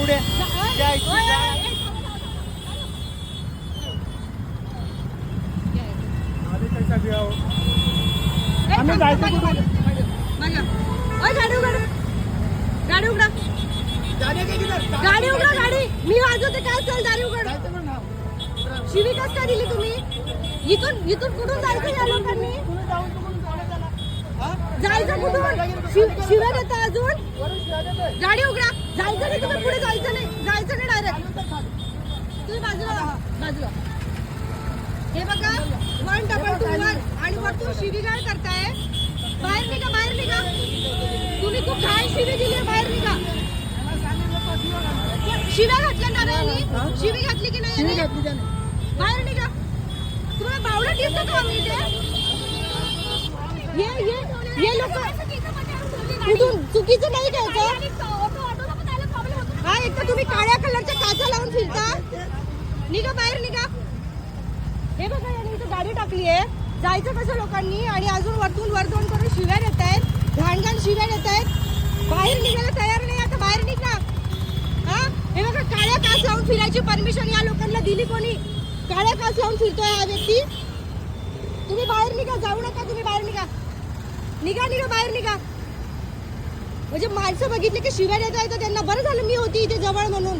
पुढे आम्ही जायचं कुठे? गाडी उघडा, गाडी उघडा, गाडी उघडा, गाडी मी वाजवते काय चल गाडी उघड. शिवी कस काय दिली तुम्ही? इथून इथून कुठून जायचं या लोकांनी? जायचं कुठून? शिव्या देता अजून? गाडी उघडा. जायचं नाही तुम्ही, पुढे जायचं नाही डायरेक्ट तुम्ही बाजूला बाजूला. हे बघा 1221 आणि वरतून शिवीगाळ करताय. बाहेर निघा, बाहेर निघा. तुम्ही खूप घाण शिवी दिली, बाहेर निघा. शिव्या घातल्या ना यांनी? शिवी घातली की नाही? बाहेर निघा. तुम्हाला बावळा दिसतो का आम्ही इथे? ये लोक कुठून चुकीचं नाही घ्यायचं. हा एक तर तुम्ही काळ्या कलरच्या काचा लावून फिरता. निघा, बाहेर निघा. हे बघा यांनी इथं गाडी टाकली आहे. जायचं कसं लोकांनी? आणि अजून वरतून वरतून करून शिव्या देत आहेत, घाण शिव्या देत आहेत. बाहेर निघायला तयार नाही. आता बाहेर निघा. हा हे बघा काळ्या काच लावून फिरायची परमिशन या लोकांना दिली कोणी? काळ्या काच लावून फिरतोय हा व्यक्ती. तुम्ही बाहेर निघा, जाऊ नका. तुम्ही बाहेर निघा, निघा निघा, बाहेर निघा. म्हणजे माणसं बघितली की शिव्या देत आहे तर त्यांना बरं झालं मी होती इथे जवळ म्हणून.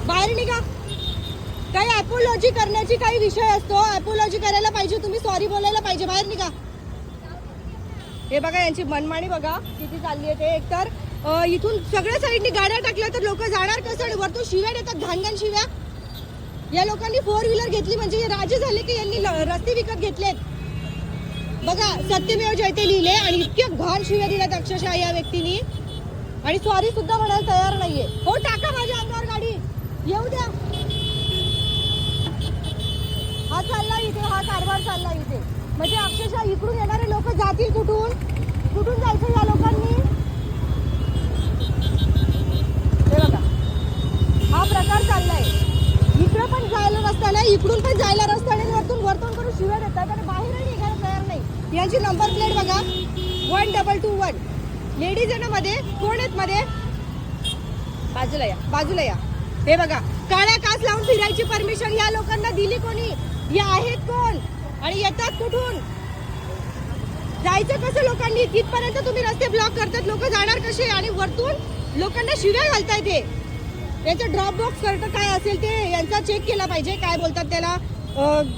बाहेर निघा. काही अपोलॉजी करण्याची काही विषय असतो, अपोलॉजी करायला पाहिजे, तुम्ही सॉरी बोलायला पाहिजे. बाहेर निघा. हे बघा यांची मनमानी बघा किती चालली आहे. ते एकतर इथून सगळ्या साईडनी गाड्या टाकल्या तर लोक जाणार कसं? आणि वरतून शिव्या देतात, घाण शिव्या. या लोकांनी 4 व्हीलर घेतली म्हणजे राजे झाले की यांनी रस्ते विकत घेतलेत. बघा सत्यमेव जयते लिहिले आणि इतक्या घाण शिव्या दिल्यात अक्षरशः या व्यक्तीनी. आणि सॉरी सुद्धा म्हणायला तयार नाहीये. हो टाका माझ्या अंगावर गाडी, येऊ द्या. हा चालला इथे, हा कारभार चालला इथे. म्हणजे अक्षरशः इकडून येणारे लोक जातील कुठून? कुठून जायचं या लोकांनी? हे बघा हा प्रकार चाललाय. इकडं पण जायला रस्ता नाही, इकडून पण जायला रस्ता नाही. वरतून वरतून करून शिव्या देतात आणि बाहेरही निघायला तयार नाही. यांची नंबर प्लेट बघा 1221. लेडीज आहे ना मध्ये? कोण आहेत मध्ये? बाजूला या, बाजूला या. हे बघा काळ्या काच लावून फिरायची परमिशन या लोकांना दिली कोणी? या आहेत कोण आणि येतात कुठून? जायचं कसं लोकांनी? तिथपर्यंत तुम्ही रस्ते ब्लॉक करतात, लोक जाणार कसे? आणि वरतून लोकांना शिव्या घालताय. ते यांचं ड्रॉप बॉक्स करतं काय असेल ते यांचा चेक केला पाहिजे. काय बोलतात त्याला,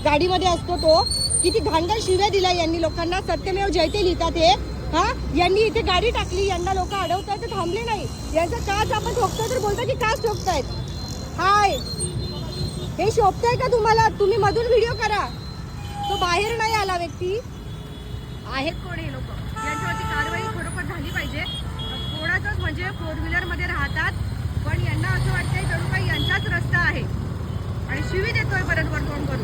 गाडीमध्ये असतो तो. किती घाणघाण शिव्या दिल्या यांनी लोकांना. सत्यमेव जयते लिहितात हे. हा यांनी इथे गाडी टाकली, यांना लोक अडवतायत तर थांबले नाही. यांचा काच आपण ठोकतोय तर बोलतात की काच ठोकतायत. हाय हे शोभताय का तुम्हाला? तुम्ही मधून व्हिडिओ करा. तो बाहेर नाही आला व्यक्ती. आहेत कोण हे लोक? यांच्यावरती कारवाई खरोखर झाली पाहिजे. थोडासाच म्हणजे 4 व्हीलर मध्ये राहतात पण यांना असं वाटतंय जणू काही यांचाच रस्ता आहे आणि शिवी देतोय परत वर फोन करून.